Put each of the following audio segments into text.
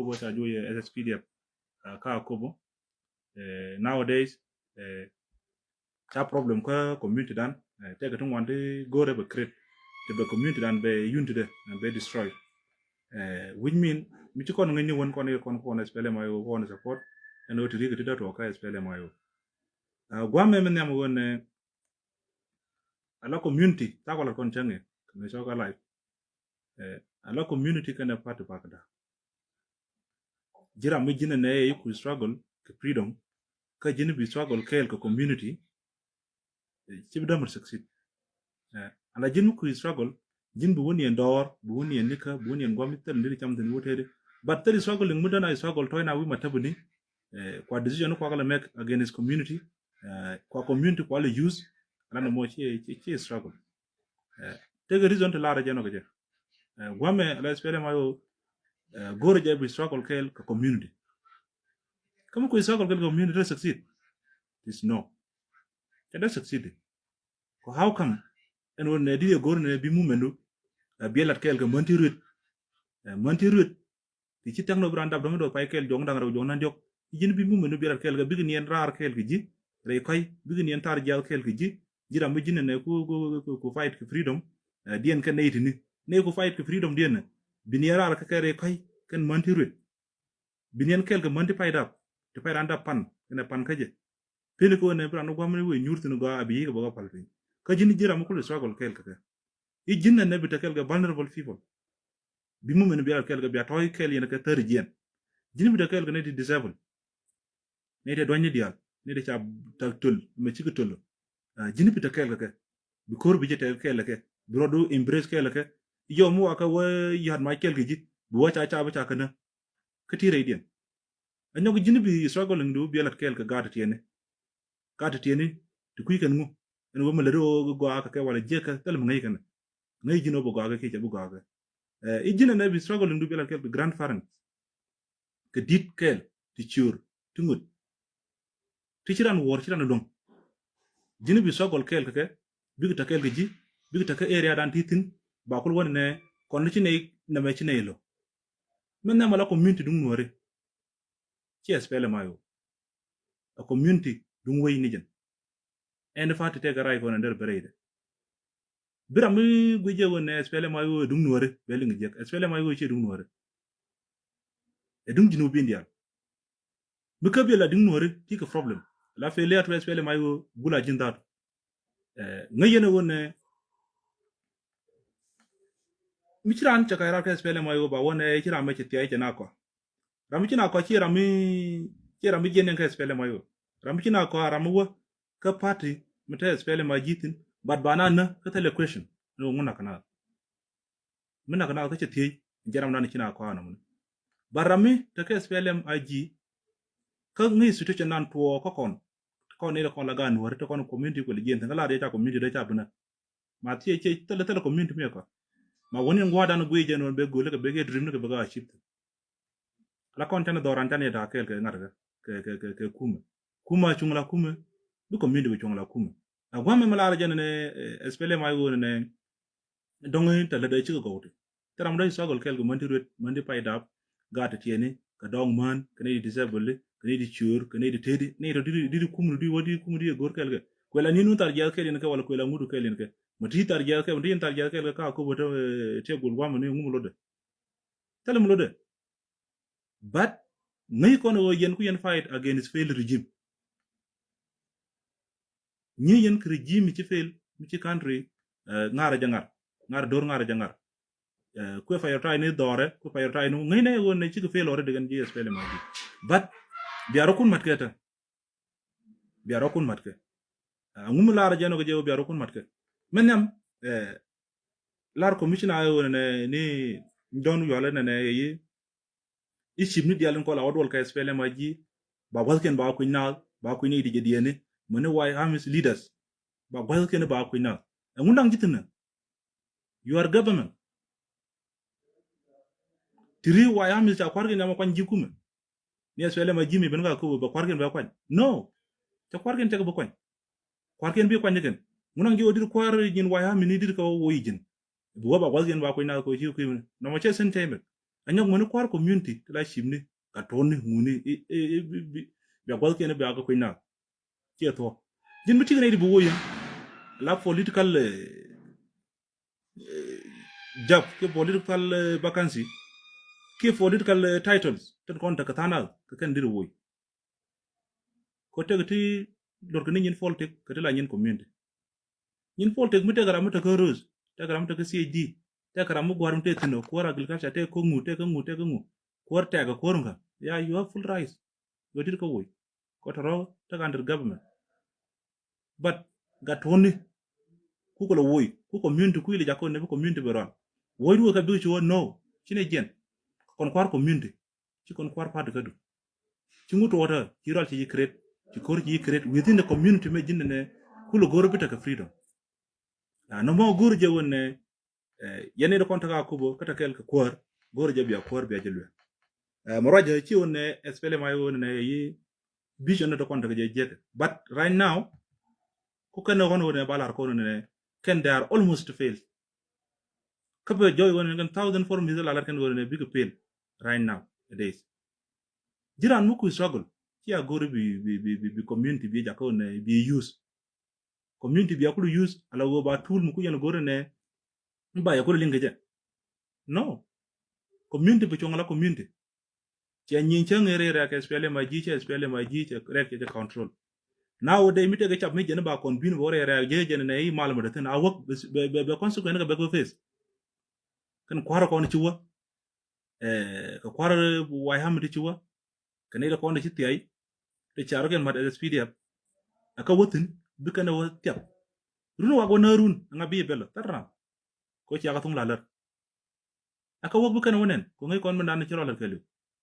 Kobo ta joye SSPDF ka kobo nowadays cha problem ka community dan take to want to go to create the community dan be unity and be destroyed which mean mi ci kon nga ñewon kon SPLM ayo kon support and what ri to to ka SPLM ayo gwa me men am won ala community ta ko la kon change me so ka life ala community kana part bakada jira mi jina ne ku struggle ke freedom ka jina bi struggle kel ko community ci bi damar succeed ala jin ku struggle jin bu woni ndor bu woni nika bu woni ngomi tel ndi cham den wotere but tel struggle mu dana struggle to na wi matabuni kwa decision ko kala make against community kwa community kwa le use ala no mo ci struggle tege reason to la ra jeno je gwame la spele mayo gore je bi struggle kel ko community kama ko struggle kel community to succeed is no it does succeed ko how come en won ne di gore ne bi mu mendu bielat kel ko monti rut ti ci tangno branda do do pay kel jong dang raw jong nan jok jin bi mu mendu bielat kel ga bi ni en rar kel gi ji rey koy bi ni en tar jaal kel gi ji jira mu jin ne ku fight for freedom dien kan neyti ni ne ku fight for freedom dien bi ni rar ka kere koy ken monti rut bi ni en kel ga monti payda to payranda pan ene pan kaje pele ko ne brando gwamne we nyurtino go abi ga boga palpe ka jini jira mu ko struggle kel ka i jinna ne bita kel ga vulnerable people bi mu men biya kel ga biya toy kel yene ka tari jien jini bita kel ga ne di disable ne de doñi dial ne de cha tak tul me ci ko tul jini bita kel ga bi kor bi jete kel ga bi rodu embrace kel ga yo mu aka wa yad ma kel ga ji bi wa cha ba cha kana ka tire dien anyo ga jini bi struggle ndu biya kel ga gata tiene to kuy kan mu en wo mala do go aka ke wala je ka tel mu ngay kan ngay jino bo gaga ke bu gaga ijina na bi struggle ndu bela kel grandparents ke dit kel ti chur tungut ti chiran wor chiran dong jini bi struggle kel ke bi ta kel ji bi ta ka area dan titin ba kul won ne kon ci ne na me ci ne lo men na mala community dung nore ci espele mayo a community dung wey ni jen en fa te ga ray ko nder bereide biram guje won espele mayo dung nore beling jek espele mayo ci dung nore e dung jinu bindial mi ka bela dung nore ti ka problem la fe le atwe espele mayo bula jindat ngayene won mi ciran ca kayra ka espele mayo ba won cira me ci tiay na ko ram ci na ko ci rami jenen ka espele mayo ram ci na ko ramu wo ka party meta espele ma jitin bad banana ka tele question no nguna kana mina kana ka ce tiy jaram nan ci na ko ana mun barami ta ka espele aji ka ngi situation nan to ko ne ko la gan wor to ko community ko ligen ngala de ta community de ta buna ma tiye tele community me ko ma woni ngwada no gwe jeno be gole ka be ge dream no ka be ga chip la content do rantane da kel ke ngar ke kuma chungla kuma du community be chungla kuma agwa me mala jeno ne espele ma yo ne dongi tele de chi ko te taram do struggle kel go mandi pay dab gata tiene ka dong man ka ne disable ka ne di chur ka ne di tedi ne do di kuma di wodi kuma di gor kel ge ko la ni nu tar jel kel ne ka wala ko la ngudu kel ne ke mati tar jel kel ndi tar jel kel ka ko boto te gol wa ne ngumu lode tele mu lode but ngai kono yen ku yen fight against failed regime ni yen ku regime ci fail mi ci country ngara dor ngara jangar ku fa yota ni dore ku fa yota ni ngai ne won ne ci ku fail ore de gan GS fail ma but biaro kun matketa biaro kun matke ngum lara jeno ko jewo biaro kun matke menyam lar commission ayo ne ni don yole ne yi ishim ni dialen ko la wadwol ka SPLM aji ba walken ba ku ni di jediene mone why armies leaders ba walken ba ku na ngundang jitina your government tiri why armies ta kwargen na kwan jikume ni SPLM aji mi ben ga ko ba kwargen ba kwan no ta kwargen te ko ba kwargen bi kwan jigen ngundang ji odir kwar jin why armies ni dir ko wo yijin bu ba walken ba ku na ko ji ku no ma che sen teme anyok ngone kwar community la shimni ka tonni nguni be gwal kene be aga koina ke to jin mi tigre di bo yen la political job ke political vacancy ke political titles ten konta ka tanal ka kan dir woy ko tegati lor ko nyin folte ka la nyin community nyin folte mi tegara mi ka rose tegara mi ka cd tegara mi gwarum te tino ko ra agriculture te ko ngu te ko ngu te ko ngu ko te ga ko nga ya you have full rights go dir ko woy ko taro ta under government but ga toni ku ko woy ku community ku ile jakko ne community beron woy du ka bi ci won no cine jen kon kwar community ci kon kwar pa de kadu ci nguto wata ci ral ci create ci kor ci create within the community me jinne ne kulo goro bita ka freedom no mo goro je wonne yene de konta ka kubo kata kel ka kwar goro je biya kwar biya jelwe mo raja ci wonne espele may wonne yi vision de konta je jete but right now ku kana wonne balar ko ne ken they are almost failed kabe joy wonne ngan 1000 for misal alar ken wonne big fail right now days jiran mu ku struggle ci a goro bi community bi jakko ne bi use community bi akulu use ala go ba tool mu ku yen goro ne mba ya ko lingeje no community bi chongala community ci nyin changere ra ka spele ma ji che rek ke control now de mi tege chap mi jene ba kon bin bore ra je ne yi malama de na wok be consequence ga be ko face kan kwara ko ni ciwa ka kwara wa hamdi ciwa kan ida ko ni ci tiyai te charo ken ma de speed up aka wotin bi kana wo tiap runu wa go na run nga bi belo tarra ko ci aka tung lalar aka wok bi kana wonen ko ngai kon man na ci rolal kelu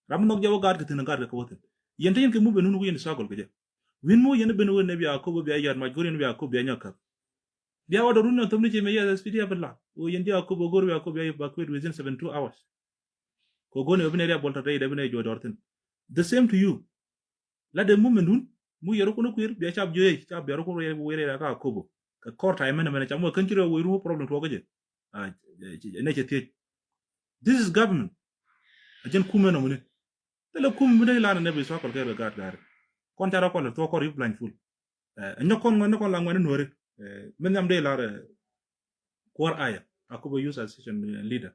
ram nok jawo gad kitin gad ka wotin yente yen ke mu be nunu yen sagol ke je win mo yen be no ne biya ko be ayar ma gorin biya ko be nyaka biya wada runu to ni ci me ya speed up la o yen dia ko bo gor biya ko be ba ko within 72 hours ko gone be ne ya bolta tay de be ne jodortin the same to you la de mu mendun mu yero ko no kuir biya chab joye chab yero ko were ka ko bo ka korta men men chamo kan kiro wo ru problem to gaje ne ce te this is government ajen kuma no mune tele kum mune la na be so ko ke gad gar kon tara ko to ko ri blindfold nyokon ngone ko la ngone nore men nyam de la kwar aya akubo use as session leader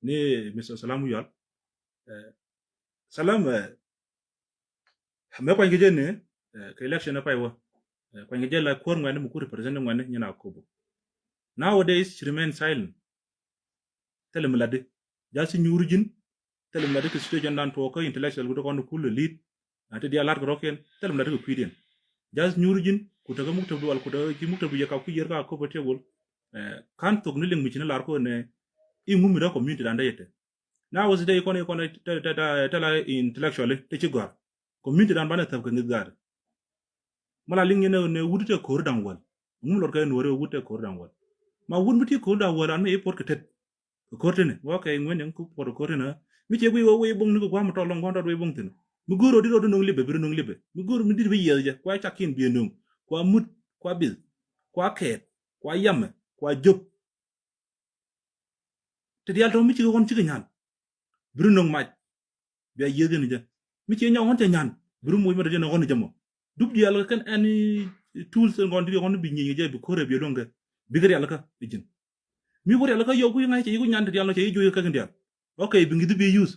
ni Mr. Salamu yal salam me ko ngeje ne ke election na paiwa ko ngeje la kwar ngone mu ku represent ngone nyina akubo nowadays she remain silent tele mlade jasi nyurujin tele mlade ke station dan to ko intellectual go ko no cool lead ate dia lar roken tele mlade ko kwidien jas nyurujin ku to mukta wal ku to ki mukta bu yaka ku yer ka ko betewol kan to ni ling mi lar ko ne i mumi da community dan dayete na was day ko ne tele intellectually te ci gor community dan bana tab ko ngi gar mala ling ne wudute ko dan wal mum lor kay no re wudute ko dan wal ma wud muti ko dan wal an e por ke tet ko tene wa kay ngwen ko por ko tene mi ci wi wo bong ni ko am to long gondor we bong tene mi goro di do no libe bir no libe mi goro mi dir be yeje kwa chakin bi no kwa mut kwa bil kwa ket kwa yam kwa job te dial to mi ci won ci ñaan bir no maj be yege ni je mi ci ñaw won te ñaan bir mo mi de no won jamo dub dial kan ani tools ngon di won bi ñi je bi ko re bi longa bi gari alaka di jin mi wori alaka yow ku ngay ci yu ñaan te dial no ci joye ka ngi dial okay bi ngi di be use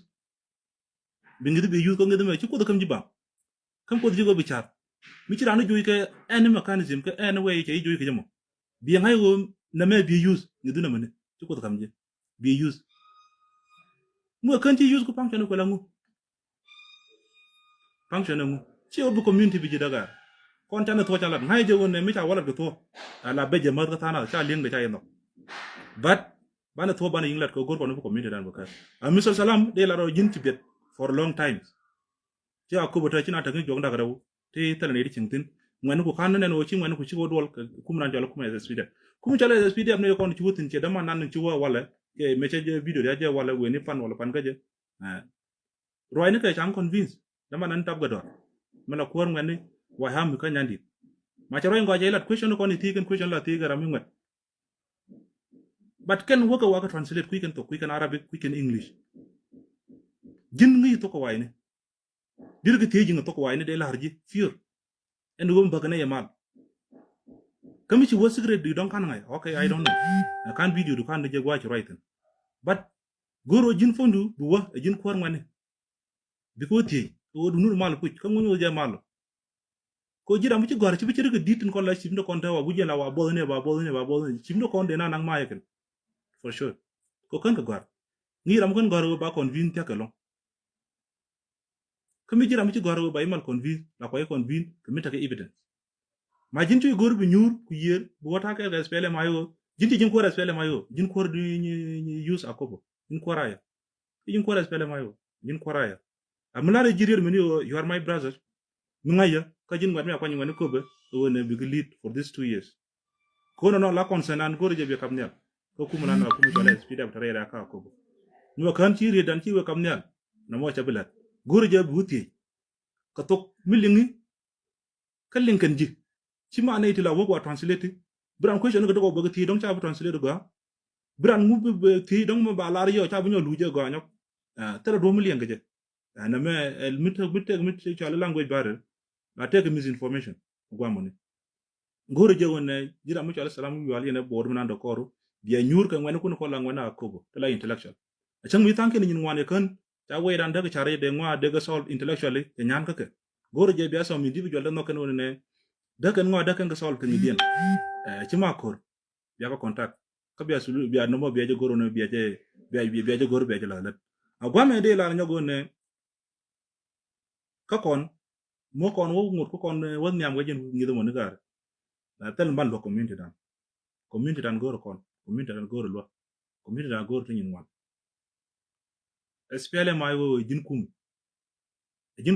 ko ngi dem ci ko do kam jiba kam ko jigo bi char mi ci ranu joye ka any mechanism ka any way ci joye ka jamo bi ngay wo na me bi use ngi duna mane ci ko do kam je bi use mu kan ci use ko function ko la ngu function ngu ci obu community bi daga kon tan to chala ngay je won mi ta wala to ala beje ma ta na cha ling de cha yeno but bana to bana yinglat ko gor ko no community dan bakar Mr. Salam de la ro jin tibet for long time ci akubo ta ci na ta ngi jog ndaga rew te tele ne di cingtin ngwan ko kan ne no ci ngwan ko ci wo dol kum nan jalo kum speed kum chala speed am ne ko ci wotin ci dama nan ci wo wala ke message video ya je wala we ni fan wala pan gaje roy ne kay cham convince dama nan tab gador mala ko ngwan ni wa ham ka nyandi ma ci roy ngo je lat question ko ni ti ken question la ti garam ngwan but can work waka translate quick and Arabic quick and English jin ngi to ko wayne dir ke teji ngi to ko wayne de larji fiur en go mbagana yamal kami ci wo secret di don kan ngay okay I don't know kan video du kan de gwa ci right but goro jin fondu bu wa jin ko ngane bi ko tie o du nur mal puc kam ngo je mal ko jira mu ci gor ci bi ci rek ditin kon la ci ndo kon tawa bu jela wa bo ne ci ndo kon de na nang mayekel for sure ko kan ko gor ngi ram kon gor ba kon vin tekelo kami jira mu ci gor ba imal kon vin la ko kon vin kami take evidence ma jintu gor bi ñuur ku yer bu wata ka respele mayo jinti jin ko respele mayo jin ko du ni use akobo jin ko raya jin ko respele mayo jin ko raya amna re jirir meni you are my brother ngaya ka jin ngwa me akwani ngani ko be wona big lead for these 2 years ko no la concernant ko je be kamnya ko kuma na kuma jole speed up tare da ka ko no kan ci re dan ci we kamnya na mo cha bilat gor je buti ka tok milingi kallin kan ji ci ma na itila wo ko translate bran question ga do ko ti dong cha translate ga bran mu ti dong ma ba la yo cha bu nyo luje ga nyok tara do million ga je na me el mit cha language barrier na take misinformation gwa moni ngoro je wonne jira mu cha salam wi wali ne board mu nan do koru biya nyur ka ngwane kun ko la ngwana akobo tala intellectual a chang mi tanke ni ngwane kan cha we dan daga chare de ngwa de ga solve intellectually te nyan ka ke goro je biya so individual no kan wonne da kan ngwa da kan ga solve kan dien ci ma kor biya ko contact ka biya sulu biya no mo biya je goro no biya je goro biya je la a gwa me de la nyogo ne ka kon mo kon wo ngut ko kon wo nyam ga jen ngi do mo ni gar na tel ban lo community dan goro kon community dan goro lo community dan goro tin wan espele mai wo jin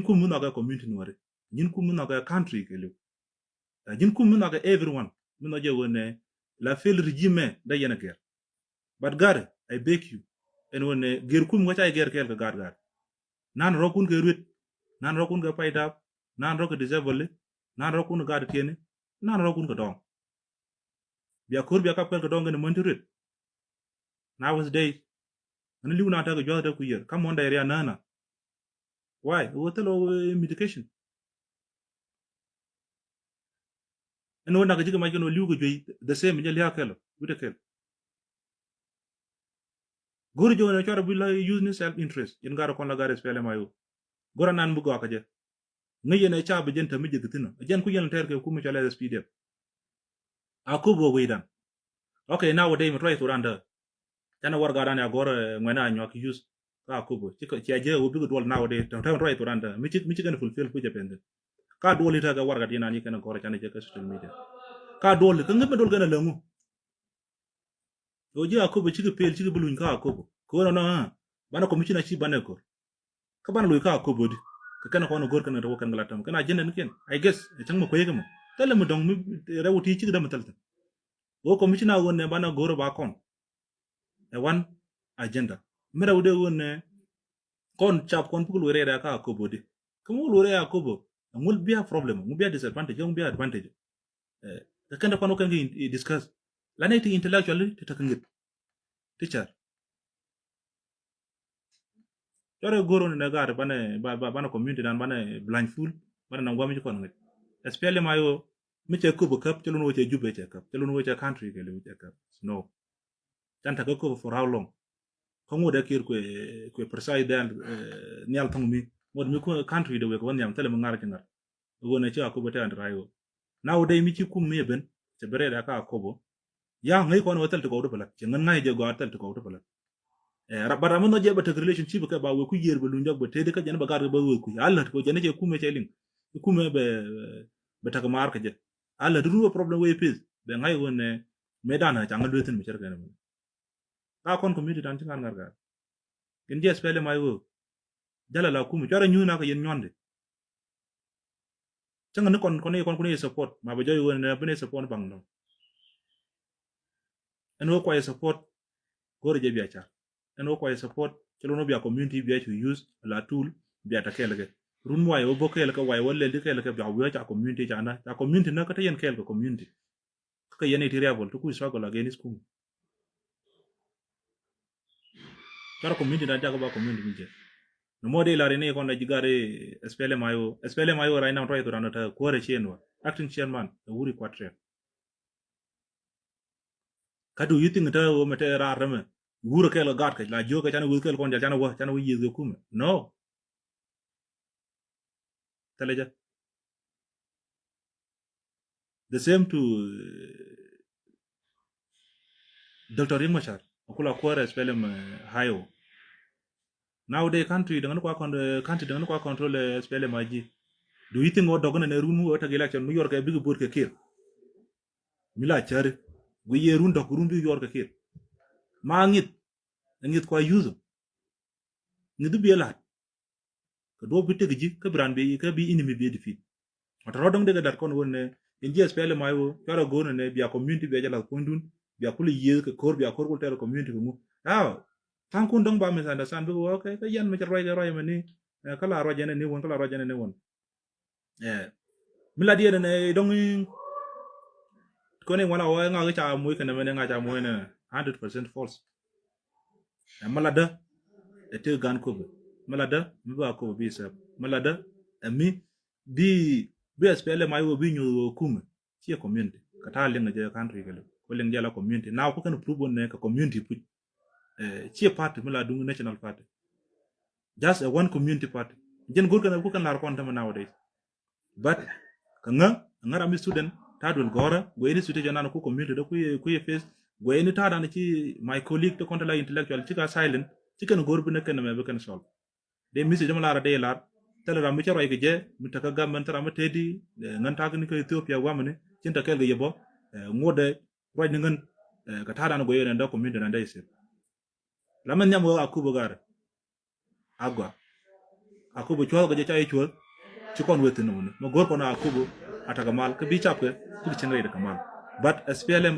kum no ga community no re jin kum no ga country ke lo jin kum no ga everyone no je wone la fel regime da yena ger but gar I beg you en wone ger kum ga tay ger kel ga gar nan rokun ke ruet nan rokun ga payda nan rok disable nan rokun ga de tiene nan rokun ga dong biya kor biya kapel ga dong ne montiret now is day an liu na ta ga jota ku yer come on da area nana why wo telo medication en wona ga jiga ma jono liu ga joy the same je liya kelo wute kel gor jona chora bu la use ni self interest en gara kon la gara spele mayo gora nan bu go ka je ngaye ne cha be jenta mi jigitina jen ku yel ter ke ku mu chala speed akubo wedan okay now day me try to randa jana war gara ne agora ngena nyo ki use ka akubo ci aje wo bi dol now day to try to randa mi ci gën fulfill fu jepende ka doli ta ga war ga dina ni kana gora jana je ka social media ka doli ka ngebe dol gëna lamu oji akubo ci pel ci buluñ ka akubo ko no bana ko mi ci na ci bane ko ka bana lu ka akubo di ka kana ko no gor kana do kan ngalatam kana jende ken I guess tang ma ko yegama tele mu dong mi rewuti ci dama talta wo commissioner wonne bana goro ba kon e one agenda mera wude wonne kon chap kon pukul were da ka ko bodi kuma wore ya ko bo ngul biya problem mu biya disadvantage mu biya advantage da kanda kono kan discuss la neti intellectually te takangit teacher jore goro ne gar bana community dan bana blindfold bana nangwa mi ko ngi especially mayo mi che kubu kap telun wo che jube che kap telun wo che country ke le che kap no tanta ko for how long ko ngode kir ko president nyal tangmi mod mi ko country de we ko nyam tele mo ngar ci ngar wo ne ci ko bete and rayo now day mi ci kum mi ben te bere da ka ko bo ya ngai ko no tel to ko do bala ci ngan ngai je go tel to ko do bala rabara mo no je ba te relationship ka ba we ku yer ba lu njog ba te de ka jana ba gar ba we ku Allah ko jana je kume ci ling kume be ta mar ka je Allah du problem we pis be ngai wonne medana jangal wetin mi cerga ne ka kon community tan ngar ngar ga gen je spele mai wo jala la kumu jara nyuna ka yen nyonde changa ne kon ne support ma ba joy wonne ne support bang no en wo ko support gore je biya cha en wo ko support chelo no biya community biya to use la tool biya ta kelge run way wo bokel ka way wolle de kelke biya wo cha community cha na ta community na ka ta yen kelke community ka yen iti rival to ku struggle against kum chara community na jago ba community je no more de la rene kon jigare SPLM mayo right now try to run ta kore chenwa acting chairman wuri kwatre kadu you think ta o mete ra rame wuro ke la gat ke la jo ke chana wuro ke kon chana wo yize kume no teleja the same to Dr. Rimachar okula kore SPLM hayo now the country dengan kwa control SPLM aji do you think what dogona ne runu wata election New York e big board ke kir mila chare go ye run dok run bi yor ke kir ma ngit kwa yuzo ngidu bi la ko do bitte gi ka bran be ka bi inimi be defeat mata rodong de dat kon wonne en ji SPLM ayo kara gono ne biya community be jala kondun biya kuli ye ke kor biya kor ko tel community ko mu tan kun dong ba mi sanda san bi okay ka yan me roy mani kala rojene ni won kala rojene ne won mila die ne dong ko ne wala wa nga cha moy kana mene nga cha moy ne 100% false malada ete gan ko malada mi ba ko bi sa malada mi bi SPLM ayo bi nyu kuma ci community ka ta lenga je country kale ko lenga la community now ko kan prove ne ka community put ci party mila dungu national party just a one community party jen gor kan ko kan lar kon tam nowadays but kanga ngara mi student ta dul gora go any student jana ko community da ku ye face go any ta dan ci my colleague to control intellectual ci ka silent ci kan gor bu nek na me be kan sol de mi ci dama lara de lar tele ram mi ci roy ge je mi ta ka gamman tara ma tedi ngan ta ni ko Ethiopia wamane ci ta kel ge yebo ngode roy ni ngan ka ta dan go yene da community na ndayse la man nyam wo akubo gar agwa akubo chol ge cha chol ci kon wetu no mo gor ko na akubo ataga mal ke bi chapke ci chenre de kamal but SPLM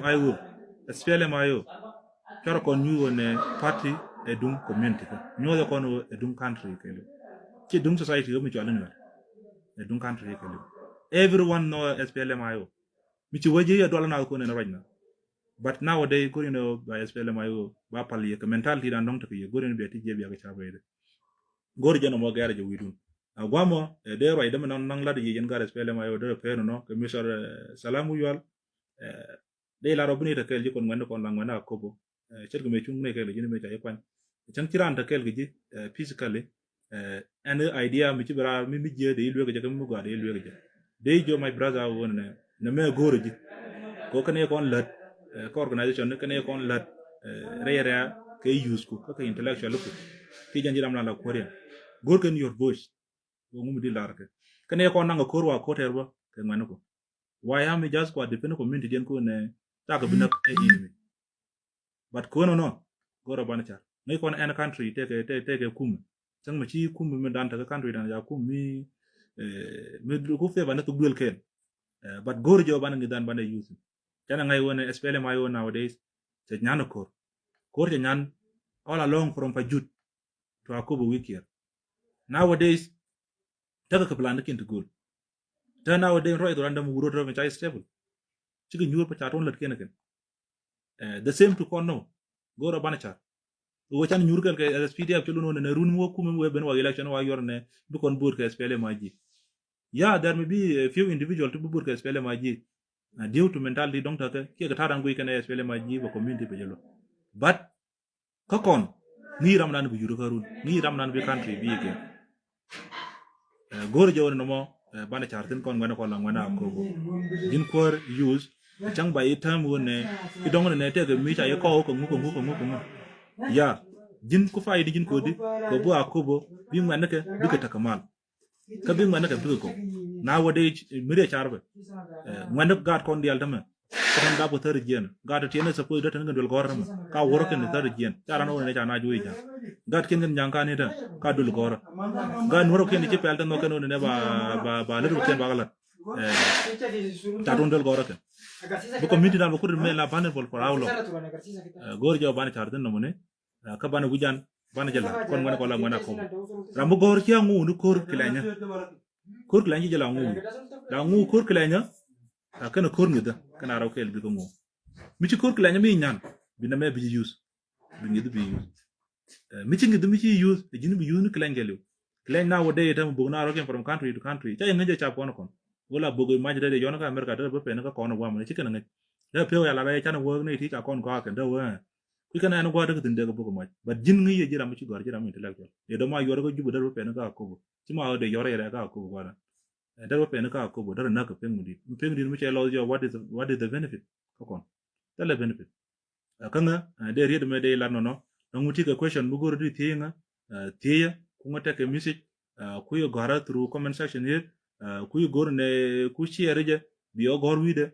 ayo kara kon ñu wone party e dum community ko ñoyo kon e dum country kele ci dum society yo mi ci alun e dum country kele everyone know SPLM ayo mi ci waje ya dola na ko ne rajna but nowadays ko you by SPLM ayo ba pali ke mentality dan dong to ye goren be ti je bi ga chabe gor jeno mo gare je widun agwamo de roy de nang la de yen gare SPLM ayo de pe no ke misor salamu yal de la robni ta kel ji kon ngene kon langwana akobo cergo me chung ne kel ji me ta yakwan chan kiran ta kel ji physically and idea mi ci bara mi je de ilwe ga mu ga de ilwe ga de jo my brother won ne me goro ji ko kane kon lat ko organization ne kane kon lat re ke use ko ka intellectual ko ki janji ram la ko rien gor ken your voice wo mu di lar ke kane kon nanga ko wa ko terba ke ngane ko why am just ko depend community den ko ne ta ga bina e inimi but ko no goro bana cha ngai kon en country take kum sang ma ci kum mi dan ta country dan ya kum mi ko fe bana to duel ken but goro jo bana ngi dan bana use kana ngai wona SPLM ayo nowadays te nyana ko te nyan all along from Pajut to Akobo Wikia nowadays taka ka plan kin to goal ta nowadays right to random wuro to chai stable chigi nyur pa chaton lat ken the same to kono goro bana cha wo chan nyur kel ke SPDF chulu no ne run mo kum we ben wa election wa yorne bi kon bur ke SPLM aji yeah there may be a few individual to bur ke SPLM aji due to mentality don't take ke ta dan go ikane SPLM aji ba community be jelo but kakon ni ram nan bi yuru karun ni ram nan bi country bi ke goro jawon no mo bana chartin kon ngana ko la ngana ko din kor use chang ba itam wone idong ne te ke mi cha ye ko nguko ya jin ku fay di jin ko di ko bu akobo bi ngana ke bi ka takamal ka bi ngana ke bi ko nowadays mire charbe ngana gat kon dial tama kon da bo tar jien gat tiene suppose da tan dol gorama ka woro ken tar jien cara no ne jana joyi ja gat ken ngen janka ne ta ka dol gor ga noro ken ci pelta no ken ne ba le ken ba gala ta don dol gor ken bu ko miti dal ko me la banel vol for awlo gor jo ban char den no ne ka ban gujan ban jela kon ngone ko la ngona ko rambu gor ci ngu nu kor kilanya jela ngu da ngu kor kilanya kana kor ngida kana raw kel bi ko ngu mi ci kor kilanya mi ñaan bi na me bi use bi ngi bi use mi ci ngi mi ci use jinu bi use kilanya gelu len nowadays tam bug na roken from country to country cha ngeje cha kono kon wala bug ma jede yon ka America de be pen ka kono wa mo chicken nge da pe ya la ba cha na wo ne ti ka kon ka ka da wa ku kana na gwa da tin de bug ma but jin ngi ye jira mu ci gor jira mu intellectual e do ma yor ko jubu da be pen ka ko ci ma de yore ya ka ko wala da be pen ka ko da na ka pen mu di mu che lo yo what is the benefit ko kon da le benefit kanga de ried me de la no nguti ka question bu gor di tinga tiya ku ngata ke message ku yo gara through comment section here ku yo gor ne ku share je bi yo gor wide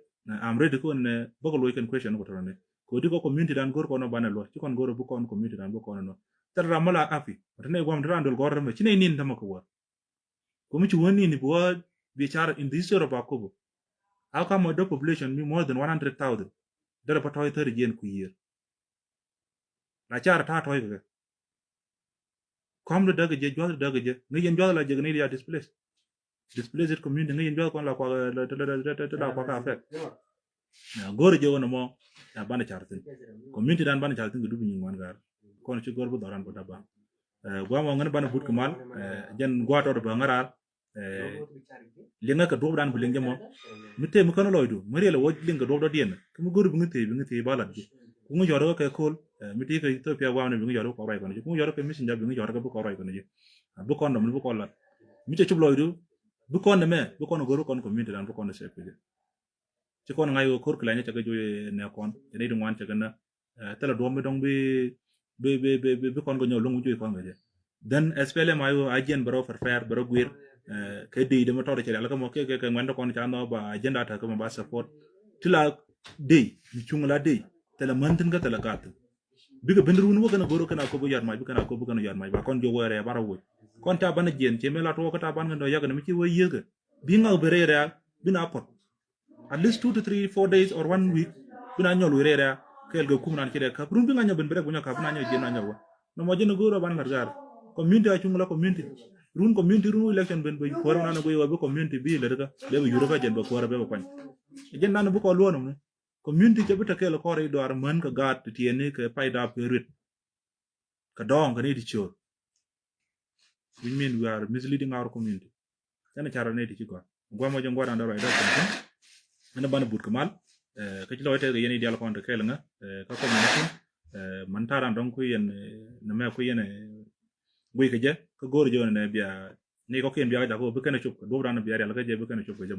am ready ko ne bogol we can question ko torone ko di ko community dan gor ko no banalo ci kon gor bu kon community dan bu kon no tar ramala afi tane gwam drandol gor me ci ne nin dama ko wa ko mi ci woni ni bo bi char in this year of akobo how come the population be more than 100,000 dara pa toy 30 gen ku year na char ta toy ga kom daga je jwal daga je ngi yen jwal la je ngi ya displaced community ngi yen jwal kon la ko la ko ka fe gor je wona mo ya bana chartin community dan bana chartin du bi ngwan gar kon ci gor bu doran bu daba gwa mo ngane bana but kamal jen gwa to do ba ngaral linga ka do dan bu linga mo mi te mi kono loydu mari la woj linga do dien kum gor bu ngi te balad ji ku ngi joro ka kol mi ti ka Ethiopia wa ne bi ngi joro ko ray ko ni ku ngi joro ka mission jab bi ngi joro ka bu ko ray ko ni bu kon do bu ko lat mi te chubloydu bu kon ne me bu kon gor kon community dan bu kon se ko ci kon ngay kor kala ñata ga joye ne kon ne di ngwan ci gëna tala do mi dong bi kon go ñew lu ngu joy kon nga je dan espele mayo ajen baro faire baro guir ke di dama tawde ci ala ko mo ke ngwan kon ci ando ba agenda ta ko ba support tila de mi chungla de tala mantin ga tala gat bi ga bendur wonu kana goro kana ko bu yar may bi kana ko bu kana yar may ba kon jo wore bara wo kon ta bana jen ci mela to ko ta ban nga do yaga mi ci way yega bi nga berere bi na pot at least 2 to 3 4 days or 1 week bina nyol wirera kel go kumna kide ka run binga nyaben bere bunya ka bina nyo jena nyawa no mo jena goro ban largar community a chungla community run election ben be ko na go yobe community bi le daga le be yuro ka jen ba ko be ko jen na bu ko lo no community je bita kel ko re do ar man ka gat tiene ke paida perit ka dong ka ni di chor we mean we are misleading our community kana chara ne di ko gwa mo jengwa na ro ida ana bana but kamal ka ci lawete ga yeni dial konta kel nga ka ko man taran donc ko yen na me ko yen buy ka je ka gor jone ne biya ni ko ken biya ja ko bu kana chup do dana biya la ka je bu kana chup je